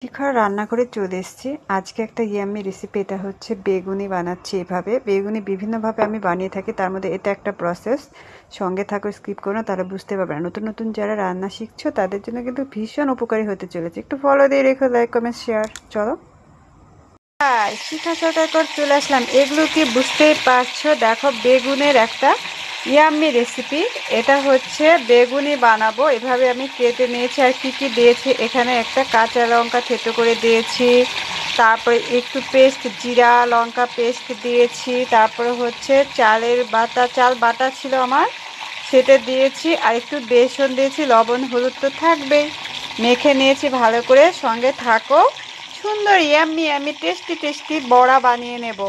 শিখার রান্না করে চলে এসেছি। আজকে একটা ইয়াম্মি রেসিপি, এটা হচ্ছে বেগুনি বানাচ্ছি। এভাবে বেগুনি বিভিন্নভাবে আমি বানিয়ে থাকি, তার মধ্যে এটা একটা প্রসেস। সঙ্গে থাকো, স্কিপ করো না, তাহলে বুঝতে পারবে না। নতুন নতুন যারা রান্না শিখছো তাদের জন্য কিন্তু ভীষণ উপকারী হতে চলেছে। একটু ফলো দিয়ে রেখো, লাইক কমেন্ট শেয়ার। চলো, শিখা সদাগর চলে আসলাম। এগুলো কি বুঝতেই পারছো? দেখো, বেগুনের একটা ইয়াম্মি রেসিপি। এটা হচ্ছে বেগুনি বানাবো। এভাবে আমি কেটে নিয়েছি। আর কি কি দিয়েছি এখানে, একটা কাঁচা লঙ্কা থেতো করে দিয়েছি, তারপরে একটু পেস্ট, জিরা লঙ্কা পেস্ট দিয়েছি, তারপরে হচ্ছে চাল বাটা ছিল আমার, সেটা দিয়েছি, আর একটু বেসন দিয়েছি, লবণ হলুদ তো থাকবেই। মেখে নিয়েছি ভালো করে। সঙ্গে থাকো, সুন্দর ইয়াম্মি ইয়াম্মি টেস্টি টেস্টি বড়া বানিয়ে নেব।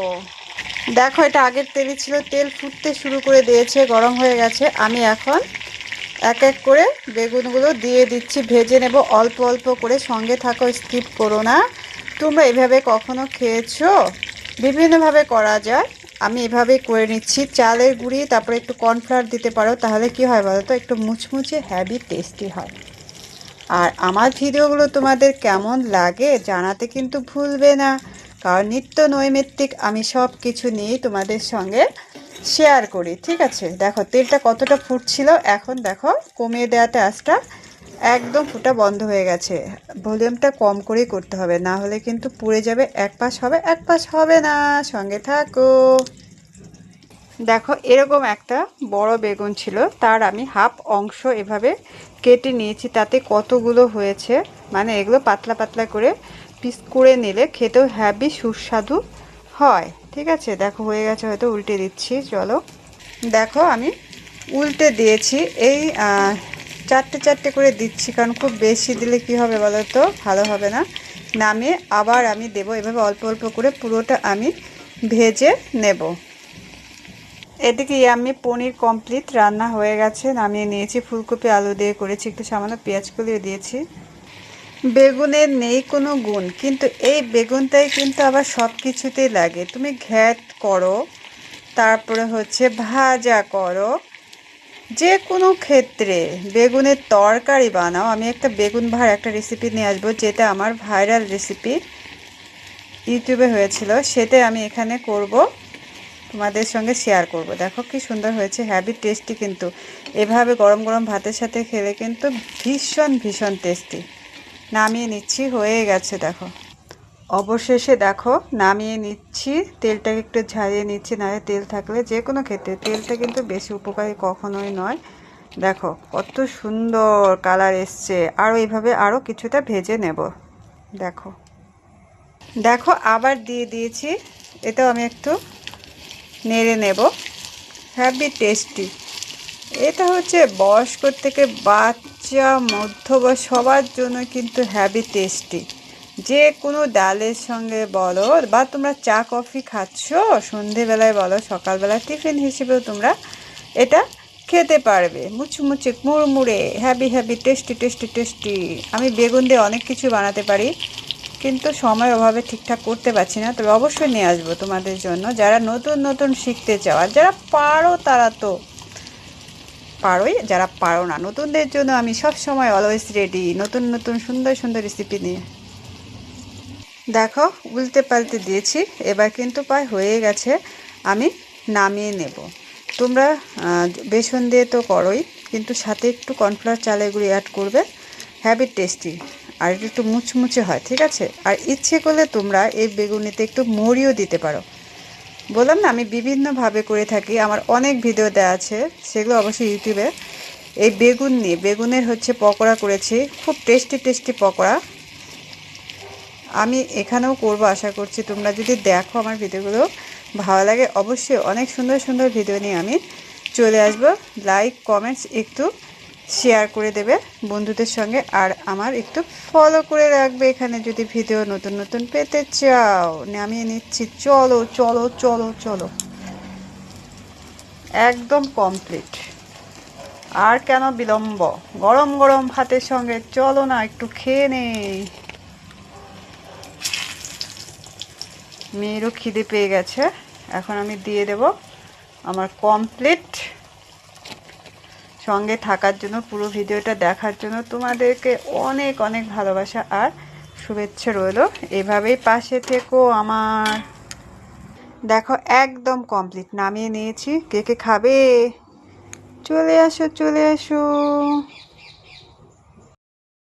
দেখো, এটা আগের তেলই ছিল, তেল ফুটতে শুরু করে দিয়েছে, গরম হয়ে গেছে। আমি এখন এক এক করে বেগুনগুলো দিয়ে দিচ্ছি, ভেজে নেব অল্প অল্প করে। সঙ্গে থাকো, স্কিপ করো না। তোমরা এভাবে কখনো খেয়েছো? বিভিন্নভাবে করা যায়, আমি এভাবেই করে নিচ্ছি। চালের গুঁড়ি, তারপরে একটু কর্নফ্লাওয়ার দিতে পারো, তাহলে কি হয় বলো তো, একটু মুচমুচে হ্যাভি টেস্টি হয়। আর আমার ভিডিওগুলো তোমাদের কেমন লাগে জানাতে কিন্তু ভুলবে না, কারণ নিত্য নৈমিত্তিক আমি সব কিছু নিয়েই তোমাদের সঙ্গে শেয়ার করি। ঠিক আছে, দেখো তেলটা কতটা ফুটছিল। এখন দেখো, কমিয়ে দেওয়াতে আঁচটা একদম ফুটা বন্ধ হয়ে গেছে। ভলিউমটা কম করেই করতে হবে, না হলে কিন্তু পুড়ে যাবে। এক পাশ হবে, এক পাশ হবে না। সঙ্গে থাকো। দেখো, এরকম একটা বড় বেগুন ছিল, তার আমি হাফ অংশ এভাবে কেটে নিয়েছি। তাতে কতগুলো হয়েছে, মানে এগুলো পাতলা পাতলা করে পিস করে নিলে খেতেও হ্যাভি সুস্বাদু হয়। ঠিক আছে, দেখো হয়ে গেছে, হয়তো উল্টে দিচ্ছি। চলো, দেখো আমি উল্টে দিয়েছি। এই চারটে চারটে করে দিচ্ছি, কারণ খুব বেশি দিলে কি হবে বলো তো, ভালো হবে না। নামিয়ে আবার আমি দেবো, এভাবে অল্প অল্প করে পুরোটা আমি ভেজে নেব। এদিকে আমি পনির কমপ্লিট, রান্না হয়ে গেছে, নামিয়ে নিয়েছি। ফুলকপি আলু দিয়ে করেছি, একটু সামান্য পেঁয়াজ কলিও দিয়েছি। বেগুনের নেই কোনো গুণ, কিন্তু এই বেগুনটাই কিন্তু আবার সব কিছুতেই লাগে। তুমি ঘ্যাট করো, তারপরে হচ্ছে ভাজা করো, যে কোনো ক্ষেত্রে বেগুনের তরকারি বানাও। আমি একটা বেগুন ভাড়া একটা রেসিপি নিয়ে আসবো, যেটা আমার ভাইরাল রেসিপি ইউটিউবে হয়েছিল, সেটা আমি এখানে করব, তোমাদের সঙ্গে শেয়ার করব। দেখো কি সুন্দর হয়েছে, হ্যাভি টেস্টি কিন্তু। এভাবে গরম গরম ভাতের সাথে খেলে কিন্তু ভীষণ ভীষণ টেস্টি। নামিয়ে নিচ্ছি, হয়ে গেছে। দেখো, অবশেষে দেখো নামিয়ে নিচ্ছি। তেলটাকে একটু ঝারিয়ে নিচ্ছি, নাহলে তেল থাকলে যে কোনো ক্ষেত্রে তেলটা কিন্তু বেশি উপকারী কখনোই নয়। দেখো কত সুন্দর কালার এসছে। আরও এইভাবে আরও কিছুটা ভেজে নেব। দেখো দেখো আবার দিয়ে দিয়েছি, এটাও আমি একটু নেড়ে নেব। Heavy tasty. এটা হচ্ছে বয়স্ক থেকে বাচ্চা, মধ্যবয়স সবার জন্য কিন্তু হ্যাভি টেস্টি। যে কোনো ডালের সঙ্গে বলো, বা তোমরা চা কফি খাচ্ছ সন্ধেবেলায় বলো, সকালবেলা টিফিন হিসেবেও তোমরা এটা খেতে পারবে। মুচমুচে মুড়মুড়ে heavy heavy tasty tasty tasty. আমি বেগুন দিয়ে অনেক কিছু বানাতে পারি, কিন্তু সময়ের অভাবে ঠিকঠাক করতে পারছি না। তবে অবশ্যই নিয়ে আসবো তোমাদের জন্য, যারা নতুন নতুন শিখতে চাও। আর যারা পারো তারা তো পারোই, যারা পারো না নতুনদের জন্য আমি সব সময় অলওয়েজ রেডি, নতুন নতুন সুন্দর সুন্দর রেসিপি নিয়ে। দেখো উল্টে পাল্টে দিয়েছি, এবার কিন্তু প্রায় হয়ে গেছে। আমি নামিয়ে নেব। তোমরা বেসন দিয়ে তো করোই, কিন্তু সাথে একটু কর্নফ্লাওয়ার চালের গুঁড়ি অ্যাড করবে, হ্যাভি টেস্টি। আর একটু মুচমুচে হয়। ঠিক আছে, আর ইচ্ছে করলে তোমরা এই বেগুনিতে একটু মরিও দিতে পারো। বললাম না, আমি বিভিন্নভাবে করে থাকি, আমার অনেক ভিডিও দেওয়া আছে, সেগুলো অবশ্যই ইউটিউবে। এই বেগুন নিয়ে বেগুনের হচ্ছে পকোড়া করেছি, খুব টেস্টি টেস্টি পকোড়া। আমি এখানেও করব, আশা করছি তোমরা যদি দেখো আমার ভিডিওগুলো ভালো লাগে। অবশ্যই অনেক সুন্দর সুন্দর ভিডিও নিয়ে আমি চলে আসব। লাইক কমেন্টস একটু শেয়ার করে দেবে বন্ধুদের সঙ্গে, আর আমার একটু ফলো করে রাখবে এখানে, যদি ভিডিও নতুন নতুন পেতে চাও। নামিয়ে নিচ্ছি। চলো চলো চলো চলো, একদম কমপ্লিট। আর কেন বিলম্ব, গরম গরম ভাতের সঙ্গে চলো না একটু খেয়ে নেই। মেয়েরও খিদে পেয়ে গেছে, এখন আমি দিয়ে দেব। আমার কমপ্লিট। সঙ্গে থাকার জন্য, পুরো ভিডিওটা দেখার জন্য তোমাদেরকে অনেক অনেক ভালোবাসা আর শুভেচ্ছা রইল। এভাবেই পাশে থেকো আমার। দেখো একদম কমপ্লিট, নামিয়ে নিয়েছি। কে কে খাবে? চলে আসো চলে আসো।